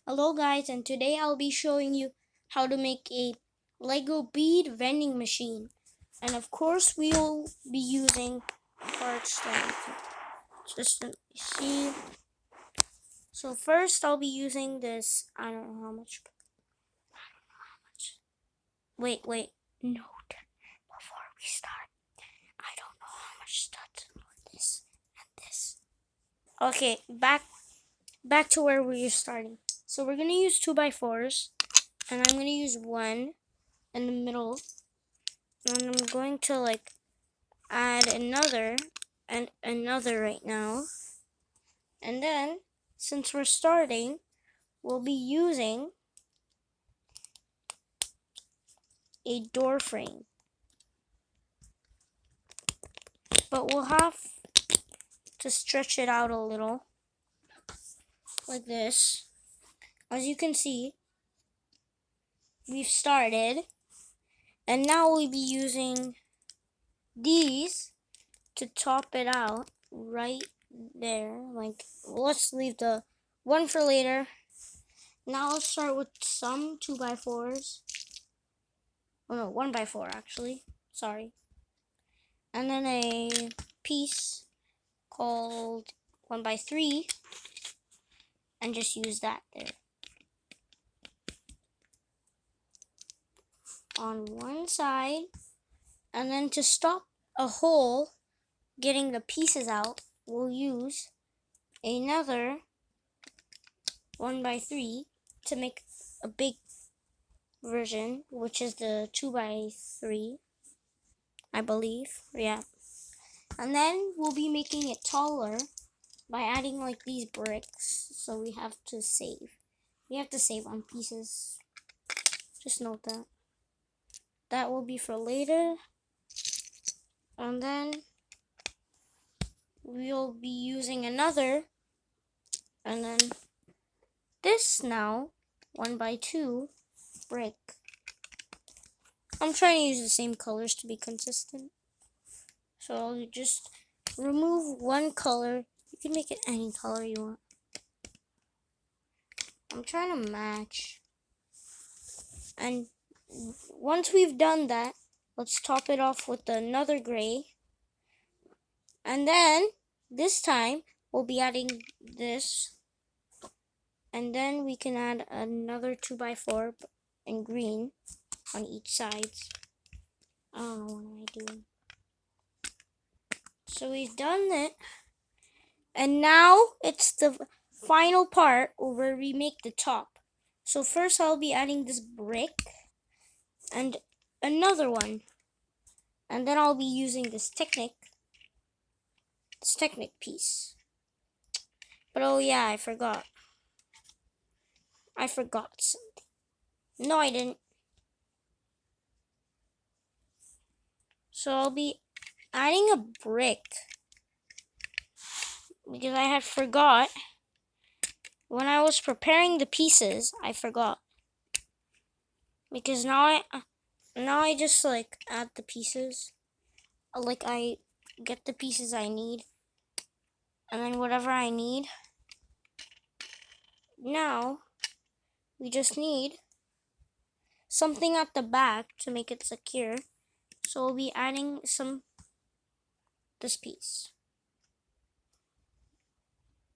Hello guys, and today I'll be showing you how to make a Lego bead vending machine. And of course we'll be using parts that just let me see. So first I'll be using this, I don't know how much. Wait, note before we start. I don't know how much studs for this and this. Okay, back to where we were starting. So we're gonna use 2x4s, and I'm gonna use one in the middle, and I'm going to add another and another right now. And then since we're starting, we'll be using a door frame, but we'll have to stretch it out a little like this. As you can see, we've started, and now we'll be using these to top it out right there. Let's leave the one for later. Now let's start with some 2x4s. Oh no, 1x4 actually. Sorry. And then a piece called 1x3, and just use that there. On one side, and then to stop a hole getting the pieces out, we'll use another 1x3 to make a big version, which is the 2x3, I believe. Yeah. And then we'll be making it taller by adding like these bricks. So we have to save. We have to save on pieces. Just note that. That will be for later. And then we'll be using another. And then this now, 1x2 brick. I'm trying to use the same colors to be consistent. So I'll just remove one color. You can make it any color you want. I'm trying to match. And once we've done that, let's top it off with another gray. And then this time we'll be adding this. And then we can add another 2x4 in green on each side. I don't know what am I doing. So we've done it. And now it's the final part where we make the top. So first I'll be adding this brick and another one. And then I'll be using this Technic piece. But oh yeah, I forgot. I forgot something. No, I didn't. So I'll be adding a brick because I had forgot. When I was preparing the pieces, I forgot. Because now I just add the pieces. I get the pieces I need. And then whatever I need. Now we just need something at the back to make it secure. So we'll be adding this piece.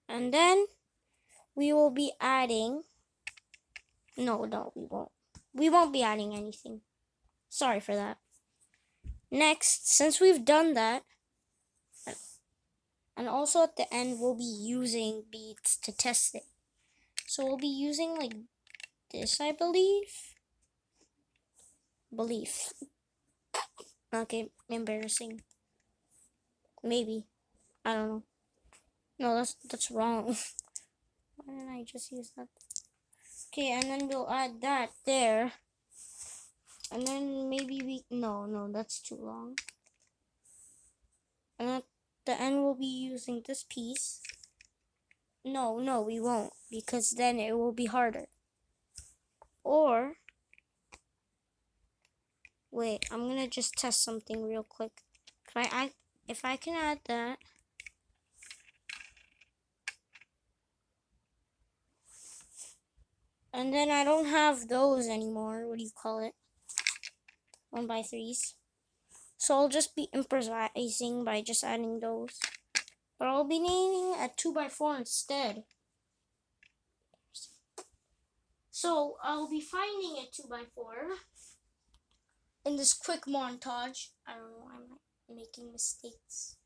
And then we will be adding, no, we won't. We won't be adding anything. Sorry for that. Next, since we've done that, and also at the end, we'll be using beads to test it. So we'll be using like this, I believe. Okay, embarrassing. Maybe. I don't know. No, that's wrong. Why didn't I just use that? Okay, and then we'll add that there. And then maybe no, that's too long. And at the end, we'll be using this piece. No, we won't, because then it will be harder. Or, wait, I'm gonna just test something real quick. If I can add that. And then I don't have those anymore. What do you call it? 1x3s. So I'll just be improvising by just adding those. But I'll be needing a 2x4 instead. So I'll be finding a 2x4 in this quick montage. I don't know, I'm making mistakes.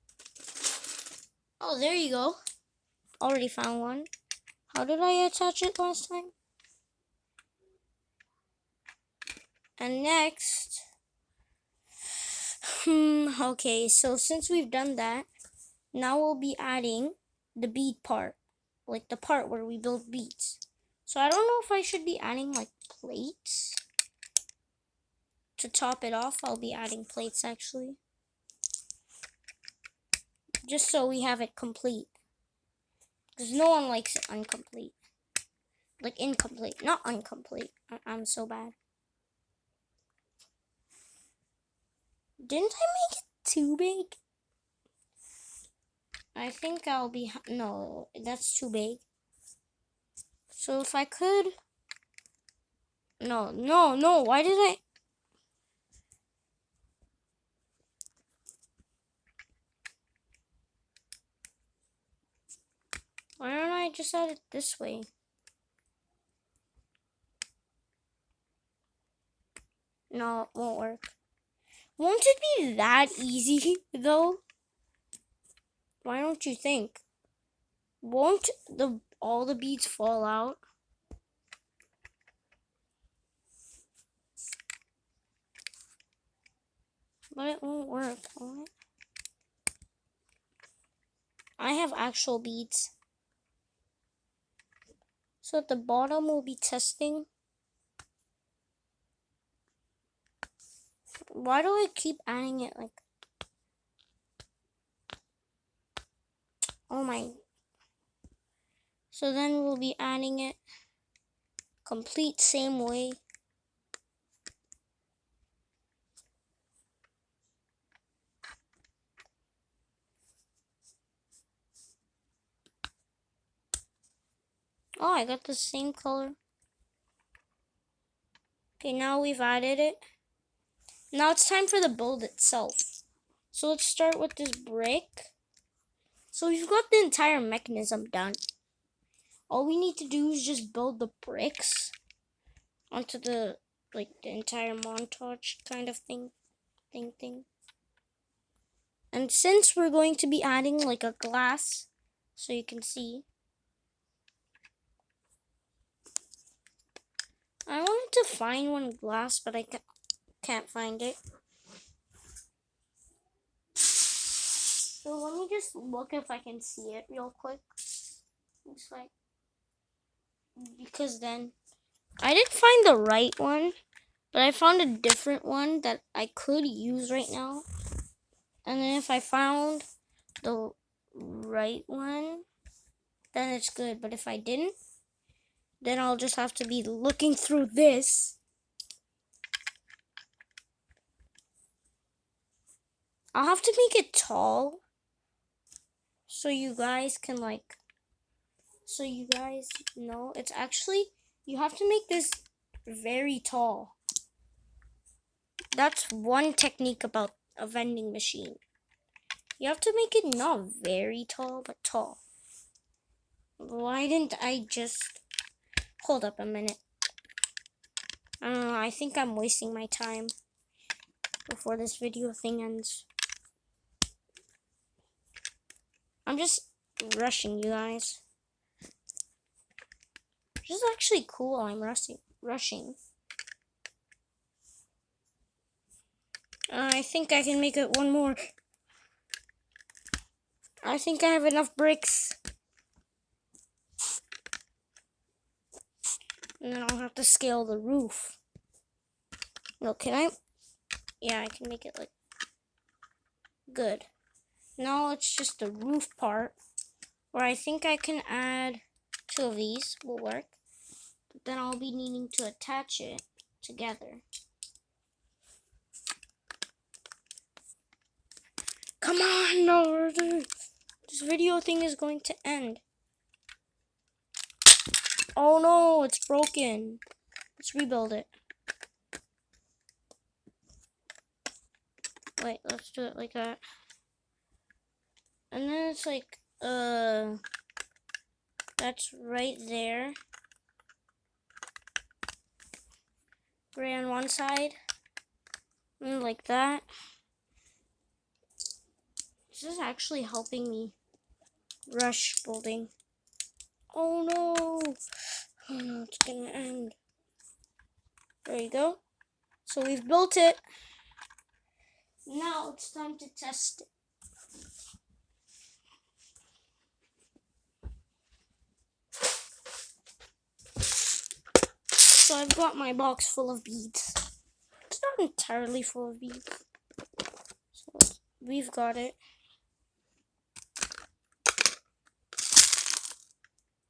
Oh, there you go. Already found one. How did I attach it last time? And next, okay, so since we've done that, now we'll be adding the bead part, like the part where we build beads. So I don't know if I should be adding like plates. To top it off, I'll be adding plates actually. Just so we have it complete. Because no one likes it incomplete. Like incomplete, not incomplete. I'm so bad. Didn't I make it too big? I think I'll be, no, that's too big. So if I could, no, why did I? Why don't I just add it this way? No, it won't work. Won't it be that easy, though? Why don't you think? Won't all the beads fall out? But it won't work, will it? I have actual beads. So at the bottom we'll be testing. Why do I keep adding it like... Oh my... So then we'll be adding it complete same way. Oh, I got the same color. Okay, now we've added it. Now it's time for the build itself. So let's start with this brick. So we've got the entire mechanism done. All we need to do is just build the bricks onto the, like, the entire montage kind of thing. And since we're going to be adding like a glass, so you can see, I wanted to find one glass, but I can't find it. So let me just look if I can see it real quick. Looks like, because then I didn't find the right one, but I found a different one that I could use right now. And then if I found the right one, then it's good. But if I didn't, then I'll just have to be looking through this. I'll have to make it tall so you guys can so you guys know it's actually, you have to make this very tall. That's one technique about a vending machine. You have to make it not very tall, but tall. Why didn't I just... Hold up a minute. I don't know, I think I'm wasting my time before this video thing ends. I'm just rushing, you guys. This is actually cool, I'm rushing. I think I can make it one more. I think I have enough bricks. And then I'll have to scale the roof. No, can I? Yeah, I can make it like... Good. Now it's just the roof part, where I think I can add 2 of these, will work. But then I'll be needing to attach it together. Come on, no, this video thing is going to end. Oh no, it's broken. Let's rebuild it. Wait, let's do it like that. And then it's like, that's right there. Gray on one side. And like that. This is actually helping me rush building. Oh no! Oh, it's gonna end. There you go. So we've built it. Now it's time to test it. So I've got my box full of beads. It's not entirely full of beads. So we've got it.